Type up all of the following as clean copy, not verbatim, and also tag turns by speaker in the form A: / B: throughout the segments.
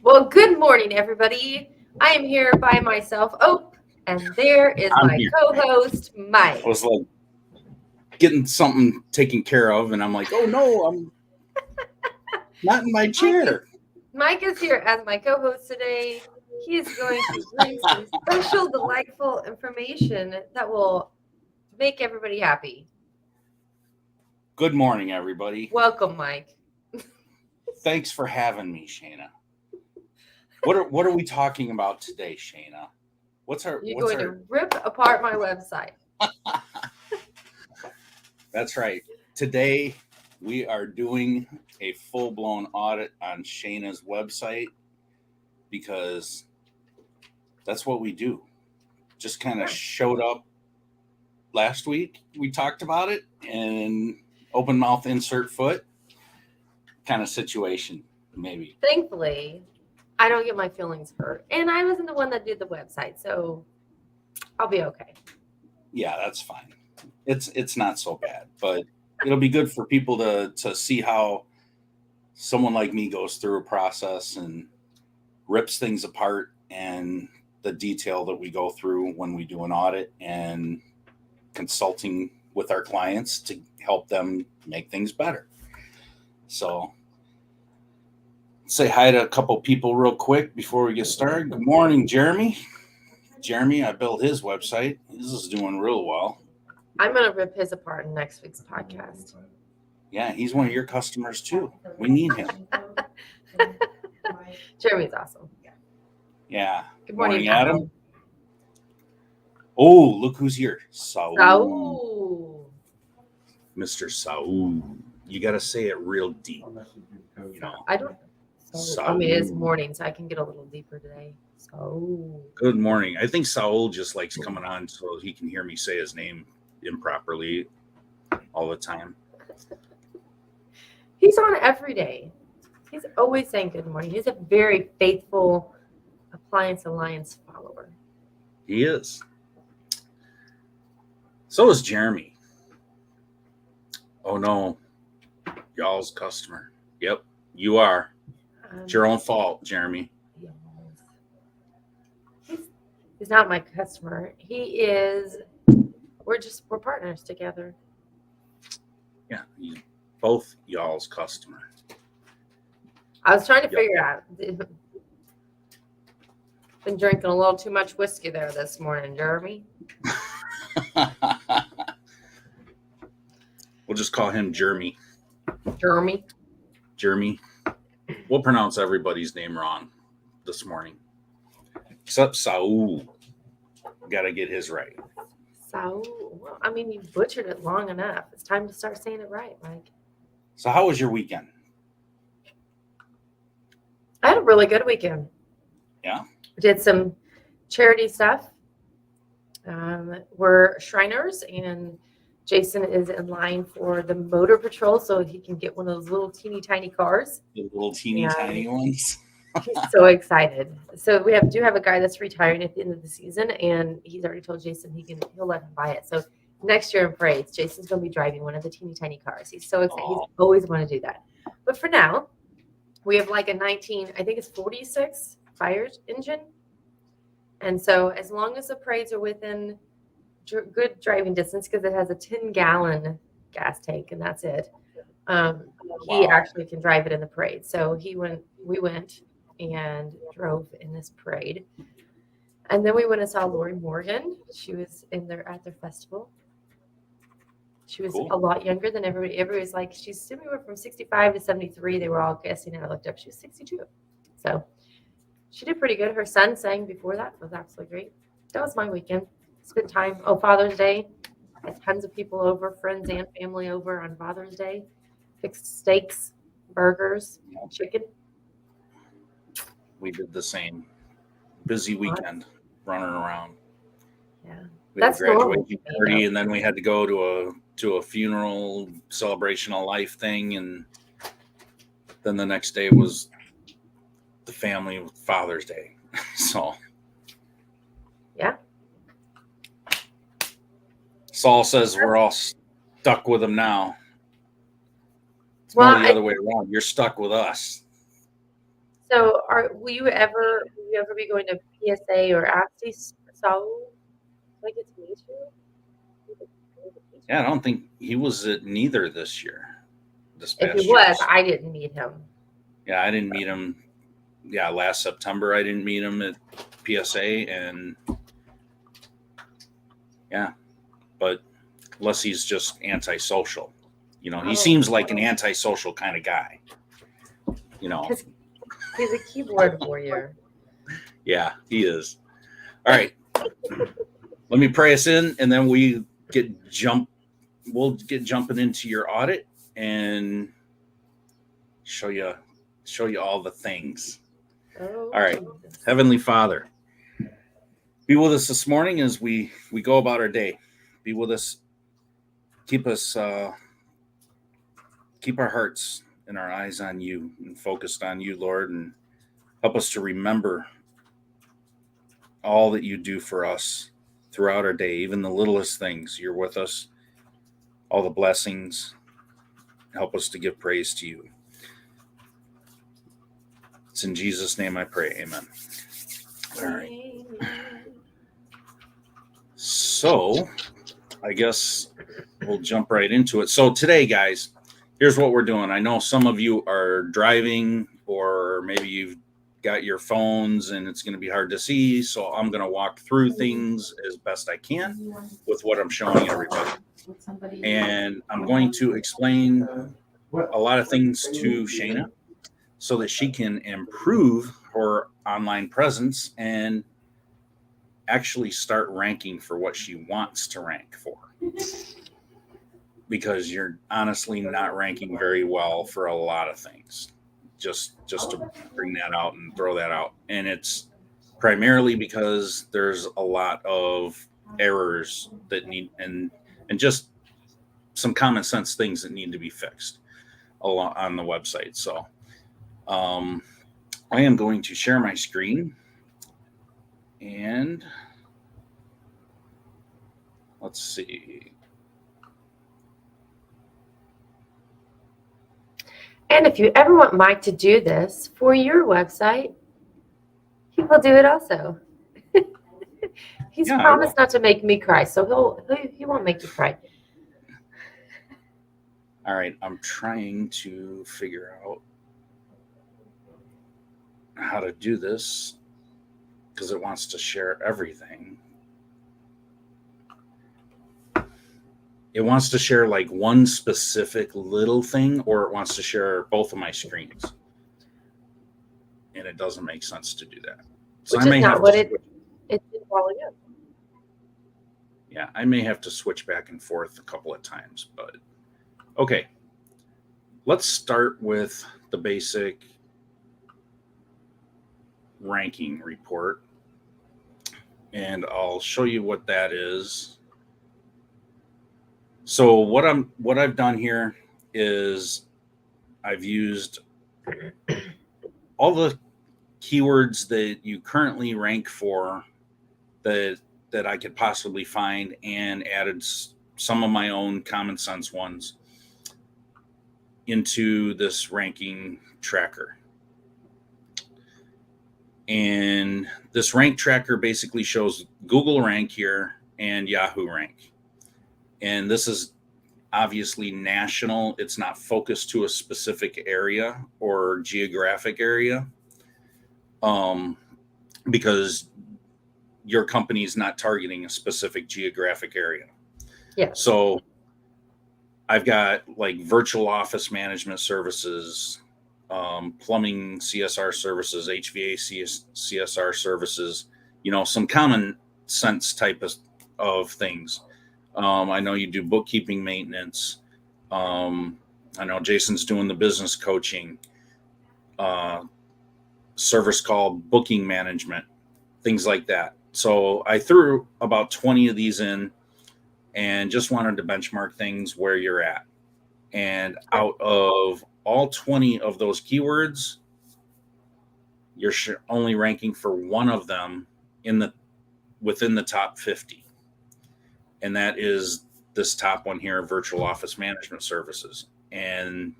A: Well, good morning, everybody. I am here by myself. Oh, and there is
B: I'm
A: my
B: here.
A: co-host, Mike.
B: I was like getting something taken care of, and I'm like, oh no, I'm not in my chair.
A: Mike is here as my co-host today. He is going to bring some special, delightful information that will make everybody happy.
B: Good morning, everybody.
A: Welcome, Mike.
B: Thanks for having me, Shayna. What are we talking about today, Shayna?
A: You're going to rip apart my website.
B: That's right. Today we are doing a full-blown audit on Shayna's website because that's what we do. Just kind of showed up last week. We talked about it and open mouth insert foot kind of situation, maybe.
A: Thankfully, I don't get my feelings hurt. And I wasn't the one that did the website, so I'll be okay.
B: Yeah, that's fine. It's not so bad, but it'll be good for people to see how someone like me goes through a process and rips things apart, and the detail that we go through when we do an audit and consulting with our clients to help them make things better. So say hi to a couple people real quick before we get started. Good morning, Jeremy. Jeremy, I built his website. This is doing real well.
A: I'm going to rip his apart in next week's podcast.
B: Yeah, he's one of your customers too. We need him.
A: Jeremy's awesome.
B: Yeah.
A: Good morning,
B: Adam. Oh, look who's here. Saul. Mr. Saul. You got to say it real deep. You know.
A: I don't. I mean, it's morning, so I can get a little deeper today. So.
B: Good morning. I think Saul just likes coming on so he can hear me say his name improperly all the time.
A: He's on every day. He's always saying good morning. He's a very faithful Appliance Alliance follower.
B: He is. So is Jeremy. Oh no, y'all's customer. Yep, you are. It's your own fault, Jeremy.
A: He's not my customer. He is. We're partners together.
B: Yeah, he's both y'all's customer.
A: I was trying to figure out. Been drinking a little too much whiskey there this morning, Jeremy.
B: We'll just call him Jeremy.
A: Jeremy.
B: We'll pronounce everybody's name wrong this morning. Except Saul. Got to get his right.
A: Saul. Well, I mean, you butchered it long enough. It's time to start saying it right, Mike.
B: So how was your weekend?
A: I had a really good weekend.
B: Yeah?
A: Did some charity stuff. We're Shriners, and Jason is in line for the motor patrol so he can get one of those little teeny tiny cars.
B: The little teeny tiny ones.
A: He's so excited. So we do have a guy that's retiring at the end of the season, and he's already told Jason he'll let him buy it. So next year in parades, Jason's going to be driving one of the teeny tiny cars. He's so excited. He's always wanted to do that. But for now, we have like a 46 fire engine. And so as long as the parades are within good driving distance, because it has a 10-gallon gas tank, and that's it, he actually can drive it in the parade. So we went and drove in this parade. And then we went and saw Lori Morgan. She was at their festival. She was a lot younger than everybody. Everybody's like, she's anywhere from 65 to 73. They were all guessing, and I looked up. She was 62. So she did pretty good. Her son sang before that. It was absolutely great. That was my weekend. Spent time. Oh, Father's Day. Had tons of people over, friends and family over on Father's Day. Fixed steaks, burgers, chicken.
B: We did the same. Busy weekend, running around.
A: Yeah,
B: we had a graduation party, and then we had to go to a funeral celebration of life thing, and then the next day was the family with Father's Day. So
A: yeah.
B: Saul says we're all stuck with him now. It's more the other way around. You're stuck with us.
A: So, will you ever be going to PSA or AFSCME so I get to meet you?
B: Yeah, I don't think he was at neither this
A: If he
B: past year.
A: was, I didn't meet him.
B: Yeah, I didn't meet him. Yeah, last September I didn't meet him at PSA, and yeah, but unless he's just antisocial, he
A: Oh.
B: seems like an antisocial kind of guy.
A: Because he's a keyboard warrior.
B: Yeah, he is. All right, let me pray us in, and then we'll get jumping into your audit and show you all the things.
A: Oh,
B: All right,
A: Jesus.
B: Heavenly Father, be with us this morning as we go about our day. Be with us. Keep our hearts and our eyes on you and focused on you, Lord, and help us to remember all that you do for us throughout our day, even the littlest things. You're with us, all the blessings. Help us to give praise to you. It's in Jesus' name I pray. Amen. All right. So I guess we'll jump right into it. So today, guys, here's what we're doing. I know some of you are driving, or maybe you've got your phones and it's going to be hard to see. So I'm going to walk through things as best I can with what I'm showing everybody. And I'm going to explain a lot of things to Shayna so that she can improve her online presence and actually start ranking for what she wants to rank for. Because you're honestly not ranking very well for a lot of things. Just to bring that out and throw that out. And it's primarily because there's a lot of errors that need and just some common sense things that need to be fixed on the website. So I am going to share my screen, and let's see.
A: And if you ever want Mike to do this for your website, he will do it also. He's promised not to make me cry, so he won't make you cry.
B: All right, I'm trying to figure out how to do this because it wants to share everything. It wants to share like one specific little thing, or it wants to share both of my screens. And it doesn't make sense to do that. So
A: Which is not what it did while ago.
B: Yeah, I may have to switch back and forth a couple of times, but okay. Let's start with the basic ranking report, and I'll show you what that is. So what I've done here is I've used all the keywords that you currently rank for that I could possibly find, and added some of my own common sense ones into this ranking tracker. And this rank tracker basically shows Google rank here and Yahoo rank. And this is obviously national. It's not focused to a specific area or geographic area, because your company is not targeting a specific geographic area.
A: Yeah.
B: So I've got like virtual office management services, plumbing CSR services, HVAC CSR services, some common sense type of things. I know you do bookkeeping maintenance. I know Jason's doing the business coaching, service call booking management, things like that. So I threw about 20 of these in and just wanted to benchmark things where you're at. And out of all 20 of those keywords, you're only ranking for one of them within the top 50. And that is this top one here, virtual office management services. And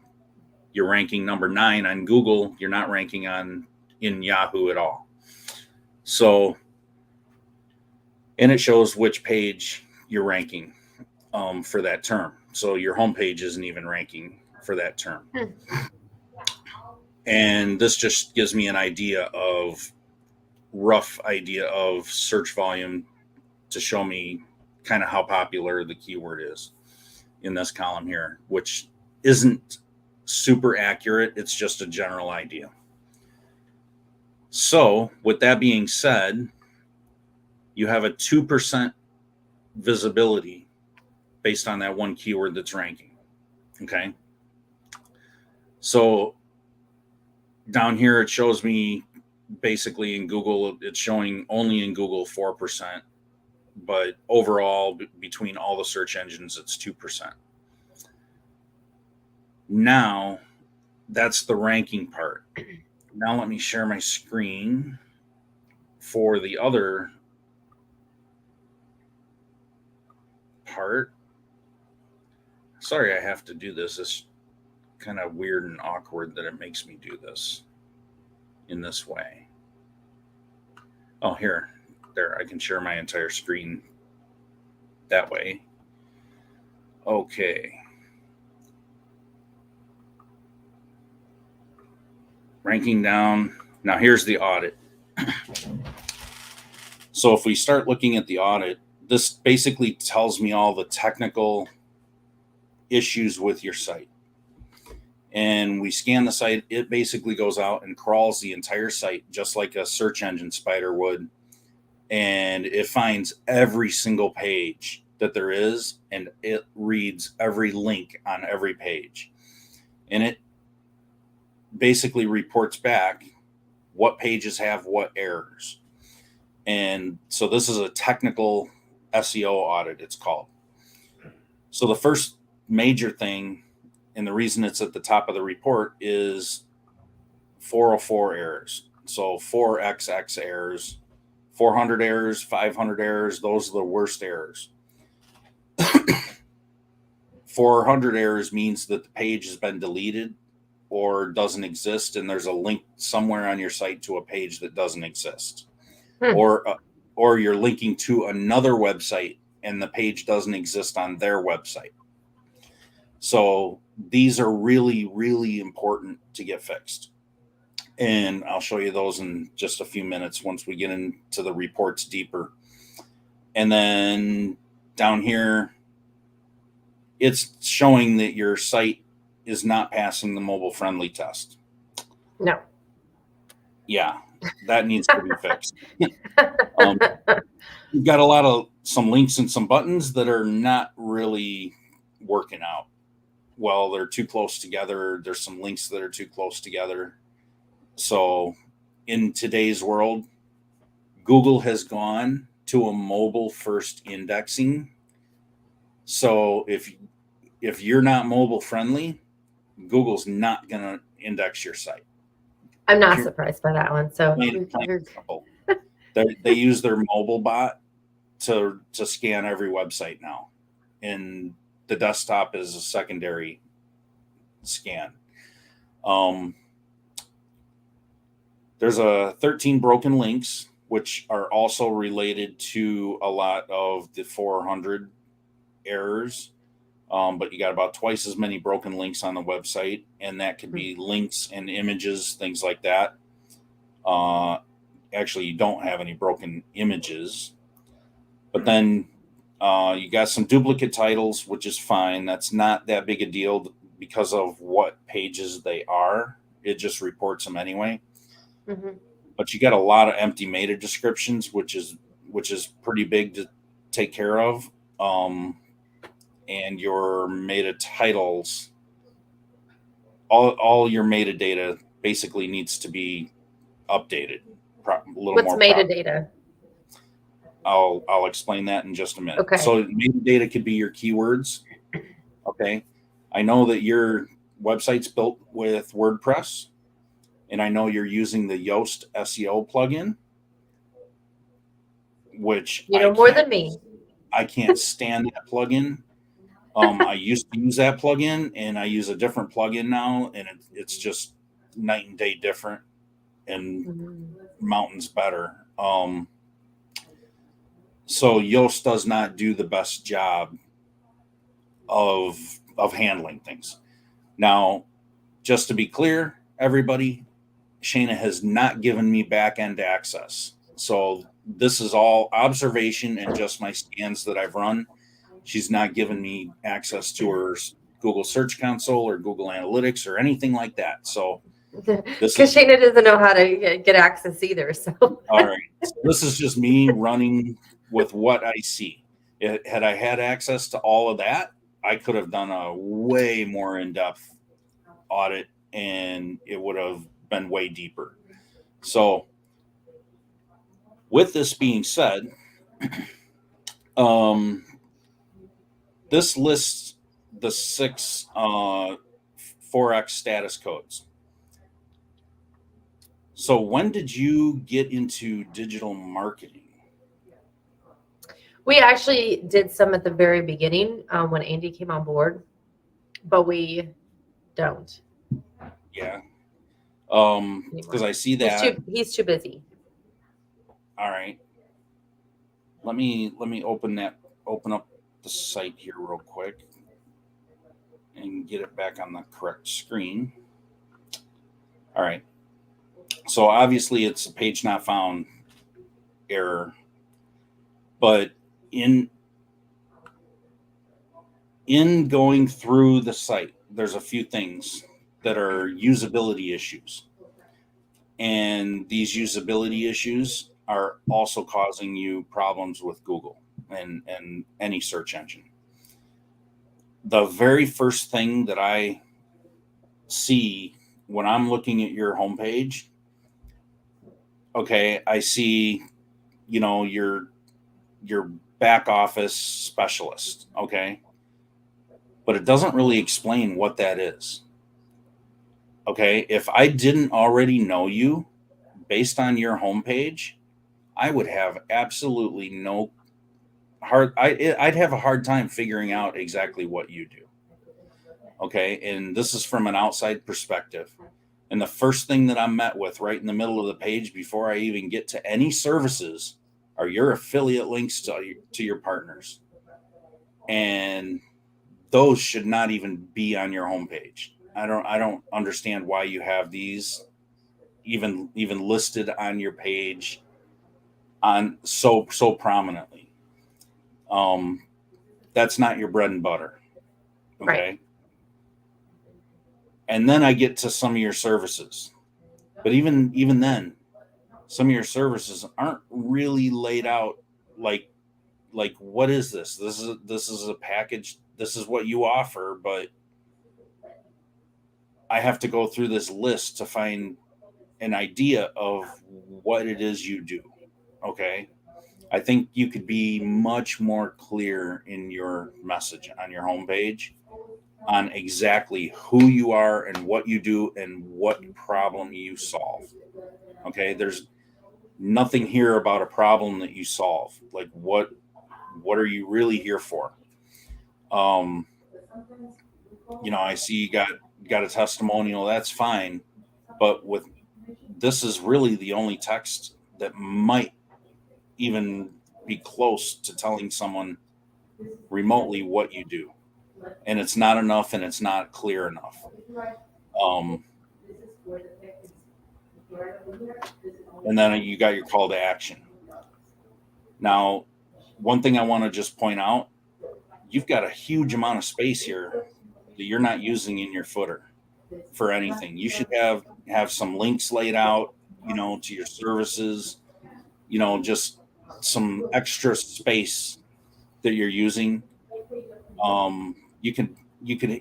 B: you're ranking number 9 on Google. You're not ranking on in Yahoo at all. So, and it shows which page you're ranking for that term. So your homepage isn't even ranking for that term. And this just gives me an rough idea of search volume to show me kind of how popular the keyword is in this column here, which isn't super accurate. It's just a general idea. So with that being said, you have a 2% visibility based on that one keyword that's ranking. Okay. So down here, it shows me basically in Google, it's showing only in Google 4%, but overall between all the search engines, it's 2%. Now that's the ranking part. Now let me share my screen for the other part. Sorry, I have to do this. It's kind of weird and awkward that it makes me do this in this way. Oh, here, there, I can share my entire screen that way. Okay. Ranking down. Now here's the audit. So if we start looking at the audit, this basically tells me all the technical issues with your site. And we scan the site, it basically goes out and crawls the entire site just like a search engine spider would. And it finds every single page that there is, and it reads every link on every page. And it basically reports back what pages have what errors. And so this is a technical SEO audit, it's called. So the first major thing, and the reason it's at the top of the report, is 404 errors. So 4XX errors, 400 errors, 500 errors, those are the worst errors. 400 errors means that the page has been deleted or doesn't exist, and there's a link somewhere on your site to a page that doesn't exist. Or you're linking to another website and the page doesn't exist on their website. So these are really, really important to get fixed. And I'll show you those in just a few minutes once we get into the reports deeper. And then down here, it's showing that your site is not passing the mobile friendly test.
A: No.
B: Yeah, that needs to be fixed. You've got some links and some buttons that are not really working out. Well, they're too close together. There's some links that are too close together. So in today's world, Google has gone to a mobile first indexing. So if you're not mobile friendly, Google's not going to index your site.
A: I'm not surprised by that one. So
B: they use their mobile bot to scan every website now, and the desktop is a secondary scan. There's 13 broken links, which are also related to a lot of the 400 errors. But you got about twice as many broken links on the website, and that could be links and images, things like that. Actually, you don't have any broken images, but then you got some duplicate titles, which is fine. That's not that big a deal because of what pages they are. It just reports them anyway. Mm-hmm. But you got a lot of empty meta descriptions, which is pretty big to take care of. And your meta titles, all your metadata basically needs to be updated.
A: What's metadata?
B: I'll explain that in just a minute.
A: Okay.
B: So metadata could be your keywords. Okay. I know that your website's built with WordPress, and I know you're using the Yoast SEO plugin, which
A: more than me.
B: I can't stand that plugin. I used to use that plugin, and I use a different plugin now, and it's just night and day different. mountains better. So Yoast does not do the best job of handling things. Now, just to be clear, everybody, Shayna has not given me back end access. So this is all observation and just my scans that I've run. She's not given me access to her Google Search Console or Google Analytics or anything like that. So
A: because Shayna doesn't know how to get access either. So
B: all right, so this is just me running with what I see. Had I had access to all of that, I could have done a way more in-depth audit, and it would have been way deeper. So, with this being said, this lists the 6 Forex status codes. So, when did you get into digital marketing?
A: We actually did some at the very beginning when Andy came on board, but we don't.
B: Yeah. Because I see that
A: he's too busy.
B: All right. Let me open up the site here real quick and get it back on the correct screen. All right. So obviously it's a page not found error, but in going through the site, there's a few things that are usability issues. And these usability issues are also causing you problems with Google and any search engine. The very first thing that I see when I'm looking at your homepage, okay, I see, your back office specialist, okay, but it doesn't really explain what that is. Okay, if I didn't already know you based on your homepage, I would have absolutely no I'd have a hard time figuring out exactly what you do. Okay, and this is from an outside perspective. And the first thing that I'm met with right in the middle of the page before I even get to any services are your affiliate links to your partners. And those should not even be on your homepage. I don't understand why you have these even listed on your page on so prominently. That's not your bread and butter. Okay. Right. And then I get to some of your services. But even then, some of your services aren't really laid out like what is this? This is a package. This is what you offer, but I have to go through this list to find an idea of what it is you do. Okay. I think you could be much more clear in your message on your homepage on exactly who you are and what you do and what problem you solve. Okay. There's nothing here about a problem that you solve. Like what are you really here for? I see you got a testimonial. That's fine. But this is really the only text that might even be close to telling someone remotely what you do. And it's not enough and it's not clear enough. And then you got your call to action. Now, one thing I want to just point out, you've got a huge amount of space here that you're not using in your footer for anything. You should have some links laid out, to your services, just some extra space that you're using. You can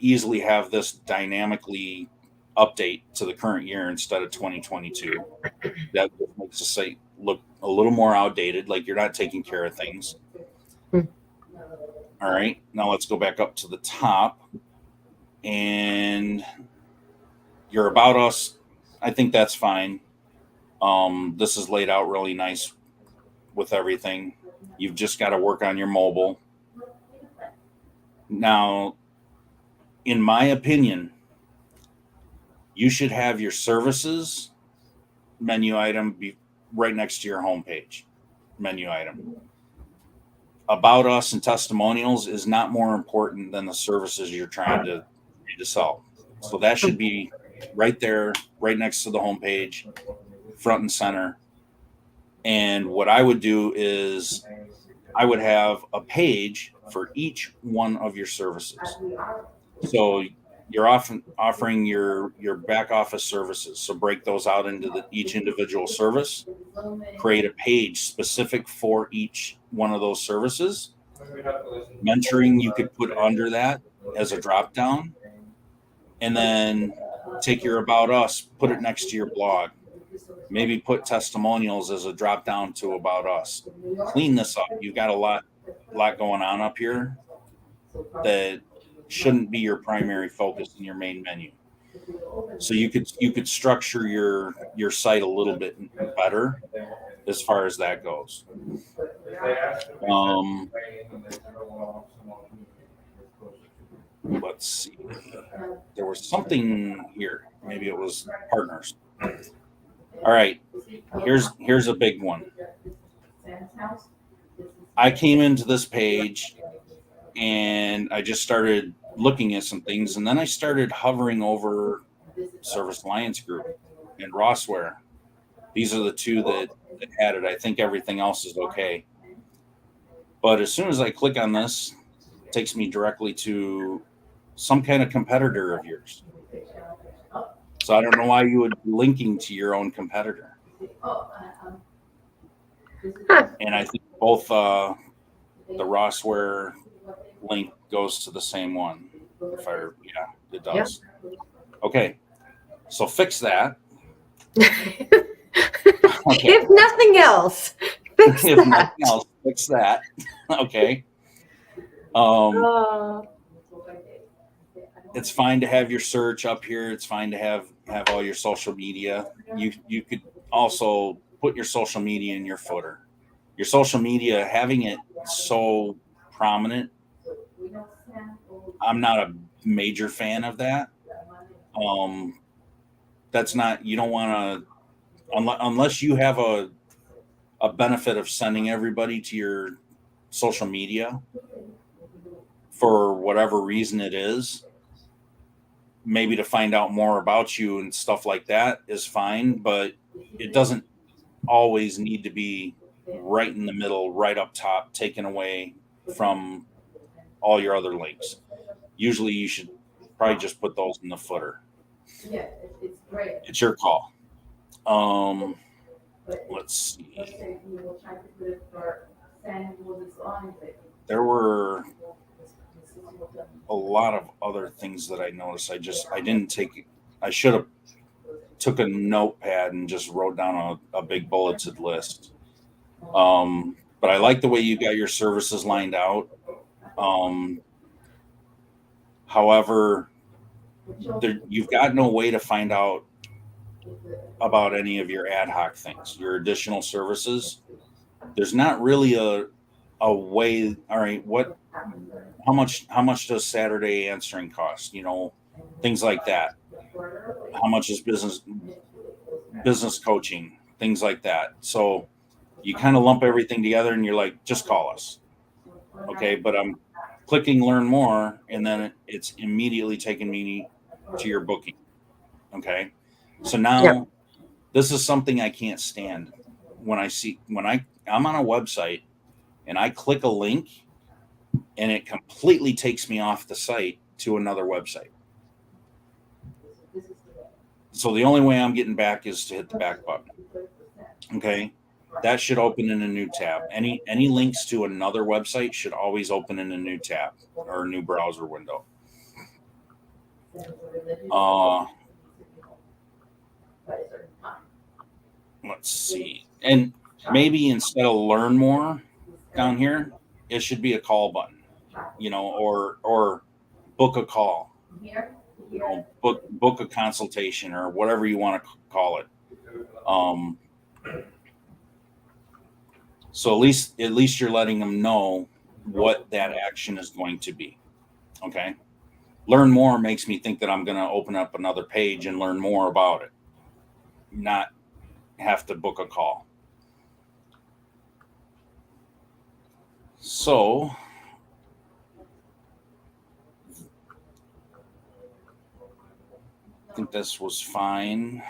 B: easily have this dynamically update to the current year instead of 2022. That makes the site look a little more outdated, like you're not taking care of things. All right, now let's go back up to the top. And your About Us, I think that's fine. This is laid out really nice with everything. You've just got to work on your mobile. Now, in my opinion, you should have your services menu item be right next to your homepage menu item. About us and testimonials is not more important than the services you're trying to sell. So that should be right there, right next to the homepage, front and center. And what I would do is I would have a page for each one of your services. So you're often offering your back office services. So break those out into each individual service, create a page specific for each one of those services. Mentoring you could put under that as a drop down, and then take your about us, put it next to your blog. Maybe put testimonials as a drop down to about us. Clean this up. You've got a lot going on up here that shouldn't be your primary focus in your main menu. So you could structure your site a little bit better as far as that goes. Let's see. There was something here. Maybe it was partners. All right. Here's a big one. I came into this page and I just started looking at some things, and then I started hovering over Service Alliance Group and Rossware. These are the two that had it. I think everything else is okay. But as soon as I click on this, it takes me directly to some kind of competitor of yours. So I don't know why you would be linking to your own competitor. And I think both the Rossware link goes to the same one. It does. Okay. So fix that.
A: Okay. If nothing else, fix
B: that. Okay. It's fine to have your search up here. It's fine to have all your social media. You could also put your social media in your footer. Your social media, having it so prominent, I'm not a major fan of that. That's not, you don't want to, unless you have a benefit of sending everybody to your social media for whatever reason it is, maybe to find out more about you and stuff like that is fine, but it doesn't always need to be right in the middle, right up top, taken away from all your other links. Usually you should probably just put those in the footer. It's your call. Let's see. There were a lot of other things that I noticed. I should have took a notepad and just wrote down a big bulleted list. But I like the way you got your services lined out. However, you've got no way to find out about any of your ad hoc things, your additional services. There's not really a way. All right, how much does Saturday answering cost? Things like that. How much is business coaching? Things like that. So you kind of lump everything together and you're like, just call us. Okay, but I'm clicking learn more, and then it's immediately taking me to your booking. Okay, so now this is something I can't stand. When I'm on a website and I click a link and it completely takes me off the site to another website. So the only way I'm getting back is to hit the back button. Okay, that should open in a new tab. Any links to another website should always open in a new tab or a new browser window. Let's see. And maybe instead of learn more down here, it should be a call button, or book a call, book a consultation, or whatever you want to call it. So at least you're letting them know what that action is going to be. Okay. Learn more makes me think that I'm going to open up another page and learn more about it. Not have to book a call. So I think this was fine.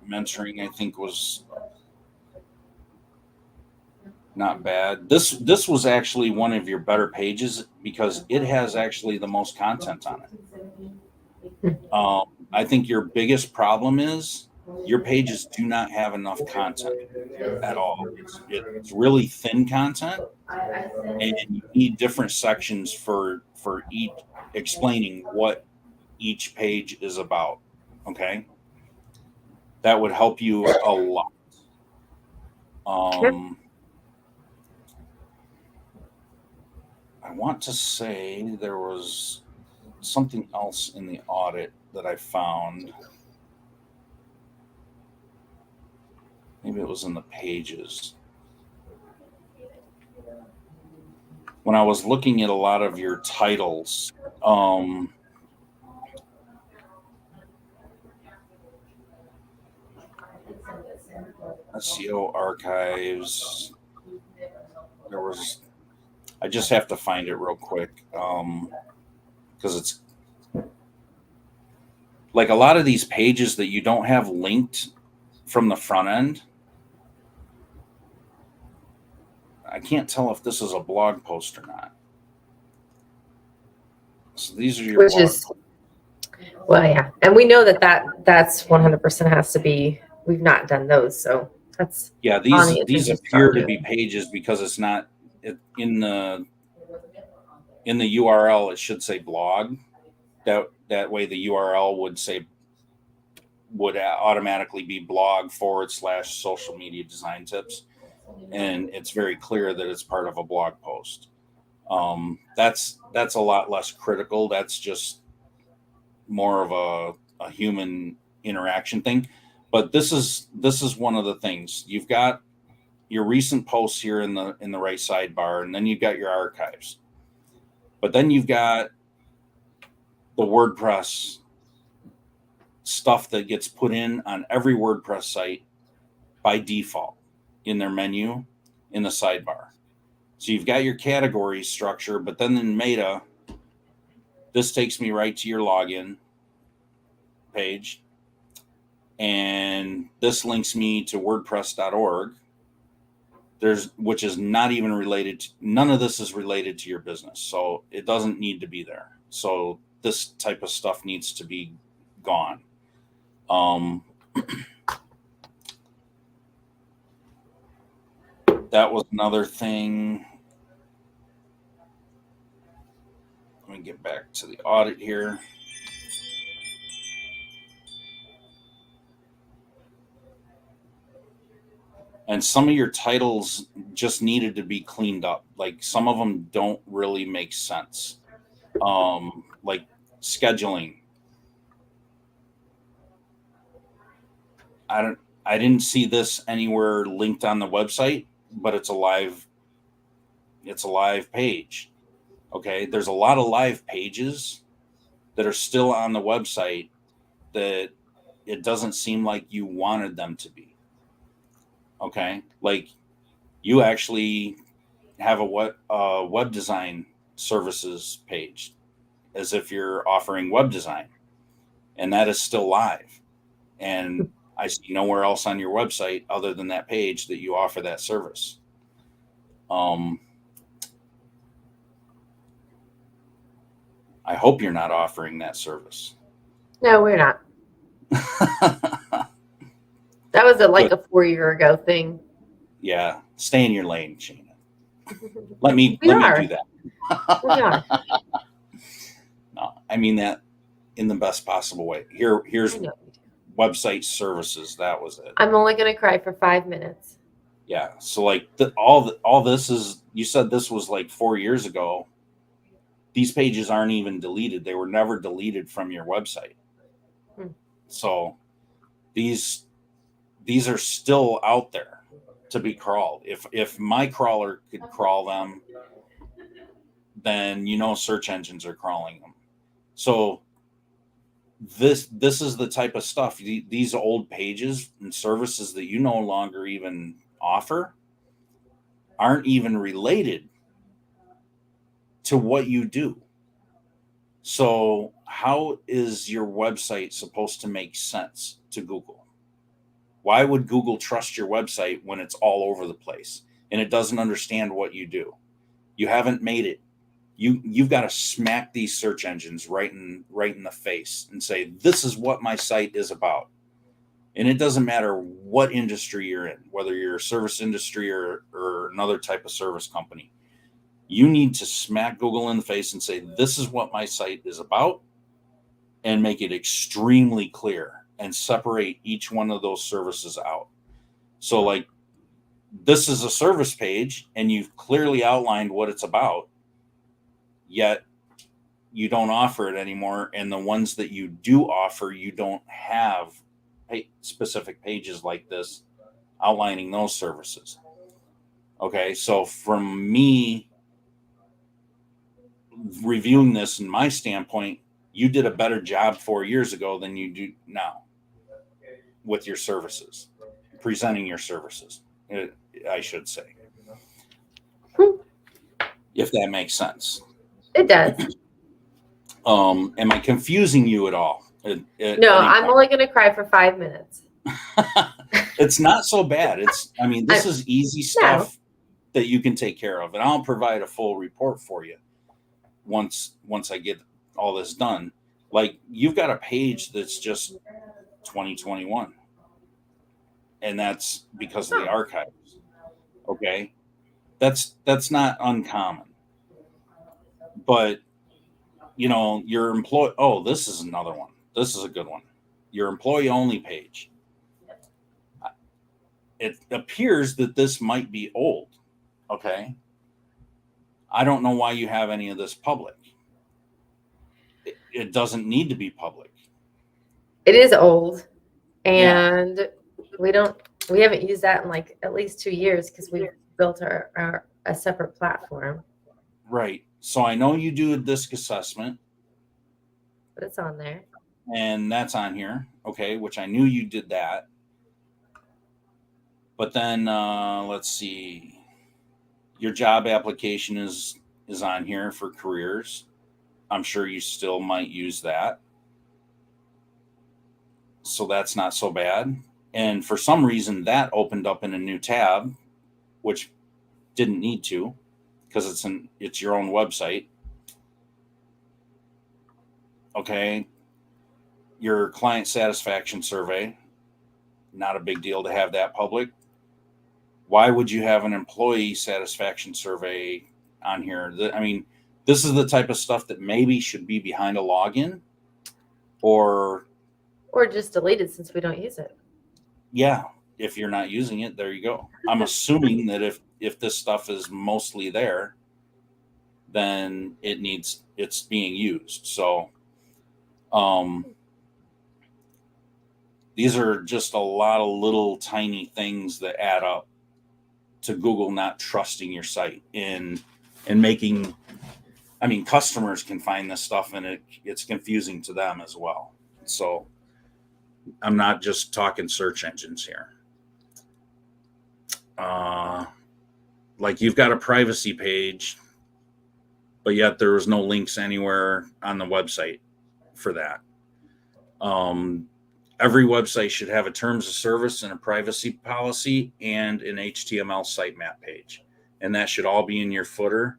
B: Mentoring, I think, was not bad. This was actually one of your better pages because it has actually the most content on it. I think your biggest problem is your pages do not have enough content at all. It's really thin content, and you need different sections for each, explaining what each page is about. Okay, that would help you a lot. I want to say there was something else in the audit that I found. Maybe it was in the pages. When I was looking at a lot of your titles, SEO archives, I just have to find it real quick because it's like a lot of these pages that you don't have linked from the front end. I can't tell if this is a blog post or not. So these are your
A: well, yeah, and we know that's 100% has to be. We've not done those, so that's
B: these appear to be pages because it's not in the URL. It should say blog. That way the URL would automatically be blog/social media design tips, and it's very clear that it's part of a blog post. That's a lot less critical. That's just more of a human interaction thing. But this is one of the things. You've got your recent posts here in the right sidebar, and then you've got your archives. But then you've got the WordPress stuff that gets put in on every WordPress site by default in their menu in the sidebar. So you've got your category structure, but then in Meta, this takes me right to your login page. And this links me to WordPress.org. Which is not even related to, none of this is related to your business. So it doesn't need to be there. So this type of stuff needs to be gone. That was another thing. Let me get back to the audit here. And some of your titles just needed to be cleaned up. Like some of them don't really make sense. Like scheduling. I didn't see this anywhere linked on the website, but it's a live page. Okay. There's a lot of live pages that are still on the website that it doesn't seem like you wanted them to be. Okay. Like you actually have a web design services page as if you're offering web design, and that is still live. And I see nowhere else on your website other than that page that you offer that service. I hope you're not offering that service.
A: No, we're not. That was a 4-year ago thing.
B: Yeah, stay in your lane, Shana. Let me do that.
A: We are.
B: No, I mean that in the best possible way. Here's website services. That was it.
A: I'm only going to cry for 5 minutes.
B: Yeah. So like all this is, you said this was like 4 years ago. These pages aren't even deleted. They were never deleted from your website. So these are still out there to be crawled. If my crawler could crawl them, then search engines are crawling them. So this is the type of stuff, these old pages and services that you no longer even offer aren't even related to what you do. So how is your website supposed to make sense to Google? Why would Google trust your website when it's all over the place and it doesn't understand what you do? You haven't made it. You've got to smack these search engines right in the face and say, this is what my site is about. And it doesn't matter what industry you're in, whether you're a service industry or another type of service company. You need to smack Google in the face and say, this is what my site is about, and make it extremely clear and separate each one of those services out. So like, this is a service page and you've clearly outlined what it's about, yet you don't offer it anymore. And the ones that you do offer, you don't have specific pages like this outlining those services. Okay, so from me reviewing this in my standpoint, you did a better job 4 years ago than you do now with your services, presenting your services, I should say, if that makes sense.
A: It does.
B: Am I confusing you at all?
A: No, I'm only going to cry for 5 minutes.
B: It's not so bad. This is easy stuff that you can take care of, and I'll provide a full report for you once I get all this done. Like, you've got a page that's just 2021, and that's because of the archives. Okay, that's not uncommon, but your employee. Oh, this is another one. This is a good one. Your employee only page. It appears that this might be old. Okay. I don't know why you have any of this public. It doesn't need to be public.
A: It is old, and we haven't used that in like at least 2 years because we built a separate platform.
B: Right. So I know you do a disc assessment.
A: But it's on there.
B: And that's on here. Okay, which I knew you did that. But then let's see. Your job application is on here for careers. I'm sure you still might use that. So that's not so bad. And for some reason, that opened up in a new tab, which didn't need to, because it's your own website. Okay. Your client satisfaction survey, not a big deal to have that public. Why would you have an employee satisfaction survey on here? This is the type of stuff that maybe should be behind a login, or
A: just deleted since we don't use it.
B: Yeah, if you're not using it, there you go. I'm assuming that if this stuff is mostly there, then it's being used. So these are just a lot of little tiny things that add up to Google not trusting your site and making, customers can find this stuff and it's confusing to them as well. So I'm not just talking search engines here. Like, you've got a privacy page, but yet there was no links anywhere on the website for that. Every website should have a terms of service and a privacy policy and an HTML sitemap page. And that should all be in your footer.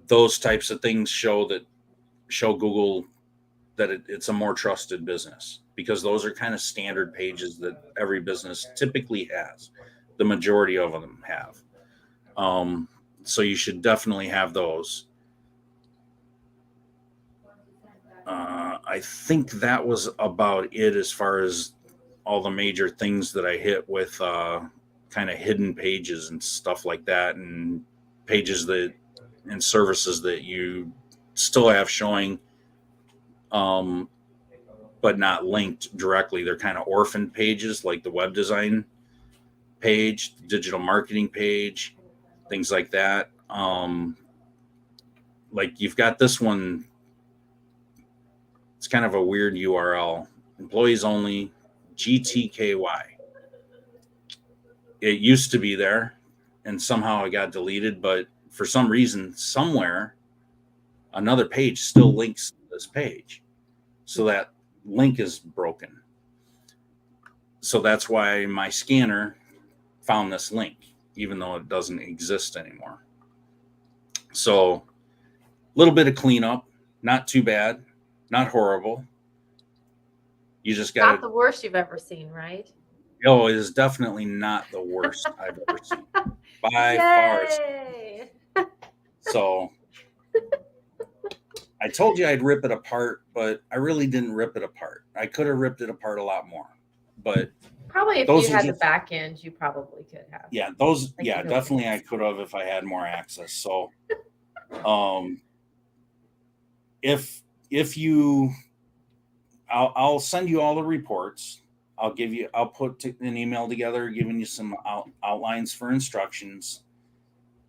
B: Those types of things show Google that it's a more trusted business, because those are kind of standard pages that every business typically has. The majority of them have. So you should definitely have those. I think that was about it as far as all the major things that I hit with kind of hidden pages and stuff like that, and pages and services that you still have showing, but not linked directly. They're kind of orphaned pages, like the web design page, digital marketing page, things like that. Like, you've got this one It's kind of a weird URL. Employees only, GTKY. It used to be there, and somehow it got deleted, but for some reason, somewhere, another page still links to this page. So that link is broken. So that's why my scanner found this link, even though it doesn't exist anymore. So a little bit of cleanup, not too bad, not horrible. You just got
A: Not the worst you've ever seen, right?
B: Oh, it is definitely not the worst I've ever seen. By far.
A: Yay!
B: So I told you I'd rip it apart, but I really didn't rip it apart. I could have ripped it apart a lot more. But
A: Probably if
B: those
A: you
B: are
A: had the
B: just-
A: back end, you probably could have.
B: yeah, those
A: Like,
B: yeah,
A: you know,
B: definitely I could have if I had more access. So if you I'll send you all the reports. I'll put an email together giving you some outlines for instructions.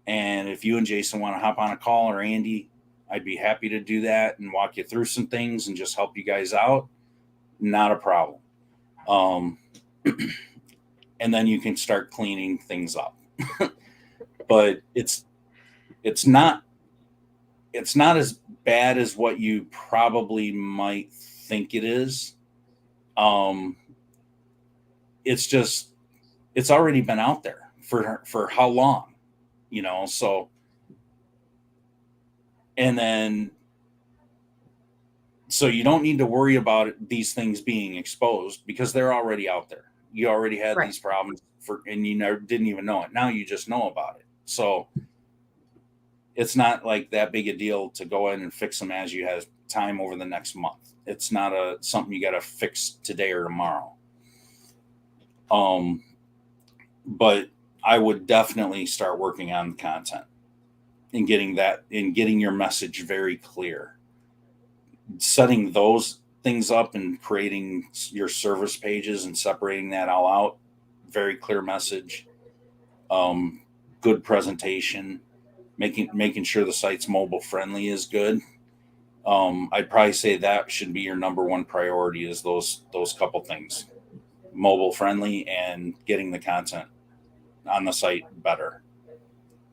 B: And if you and Jason want to hop on a call, or Andy, I'd be happy to do that and walk you through some things and just help you guys out. Not a problem. And then you can start cleaning things up. But it's not as bad as what you probably might think it is. It's already been out there for how long, so, and then, so you don't need to worry about these things being exposed because they're already out there. You already had
A: Right.
B: these problems and you never didn't even know it. Now you just know about it. So it's not like that big a deal to go in and fix them as you have time over the next month. It's not something you got to fix today or tomorrow. But I would definitely start working on the content and getting your message very clear, setting those things up and creating your service pages and separating that all out. Very clear message, good presentation, making sure the site's mobile friendly is good. I'd probably say that should be your number one priority, is those couple things: mobile friendly and getting the content on the site better.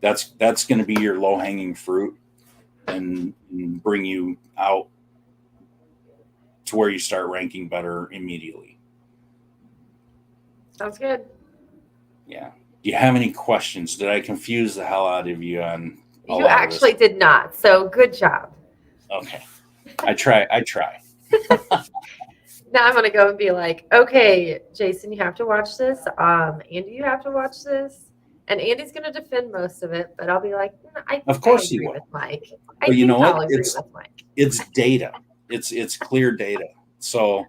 B: That's going to be your low hanging fruit and bring you out to where you start ranking better immediately.
A: Sounds good.
B: Yeah. Do you have any questions? Did I confuse the hell out of you on a
A: You
B: lot of
A: actually
B: this?
A: did not. So good job.
B: Okay. I try.
A: Now I'm gonna go and be like, okay, Jason, you have to watch this. Andy, you have to watch this. And Andy's gonna defend most of it, but I'll be like, I think
B: Of course
A: I
B: he
A: agree
B: will.
A: with Mike.
B: But you know what?
A: I'll agree with Mike.
B: It's data. It's clear data. So,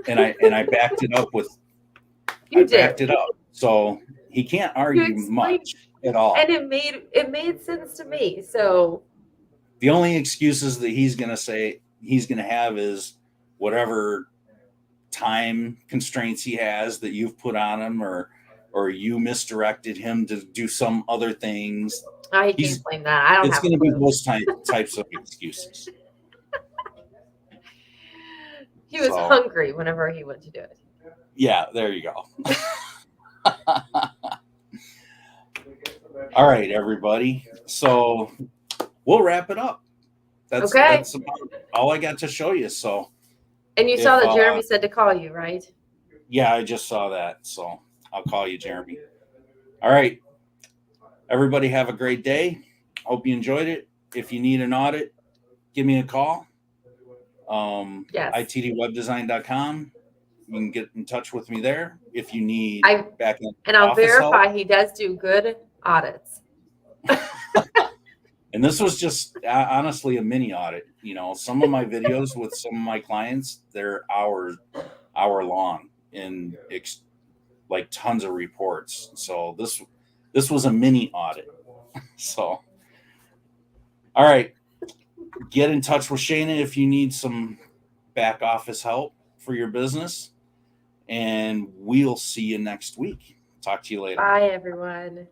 B: and I backed it up with.
A: You
B: I backed
A: did.
B: it up. So he can't argue much at all.
A: And it made sense to me. So
B: the only excuses that he's going to have is whatever time constraints he has that you've put on him, or you misdirected him to do some other things.
A: I can't blame that. I don't
B: It's
A: have
B: going to be those types of excuses.
A: He was hungry whenever he went to do it.
B: Yeah, there you go. All right, everybody. So we'll wrap it up. That's about all I got to show you. So.
A: And you saw that Jeremy said to call you, right?
B: Yeah, I just saw that. So I'll call you, Jeremy. All right. Everybody have a great day. Hope you enjoyed it. If you need an audit, give me a call.
A: Yes.
B: ittwebdesign.com. You can get in touch with me there if you need back-end
A: and I'll verify
B: help.
A: He does do good audits.
B: And this was just honestly a mini audit. Some of my videos with some of my clients, they're hour long and like tons of reports. So this was a mini audit. So, all right, get in touch with Shayna if you need some back office help for your business, and we'll see you next week. Talk to you later.
A: Bye, everyone.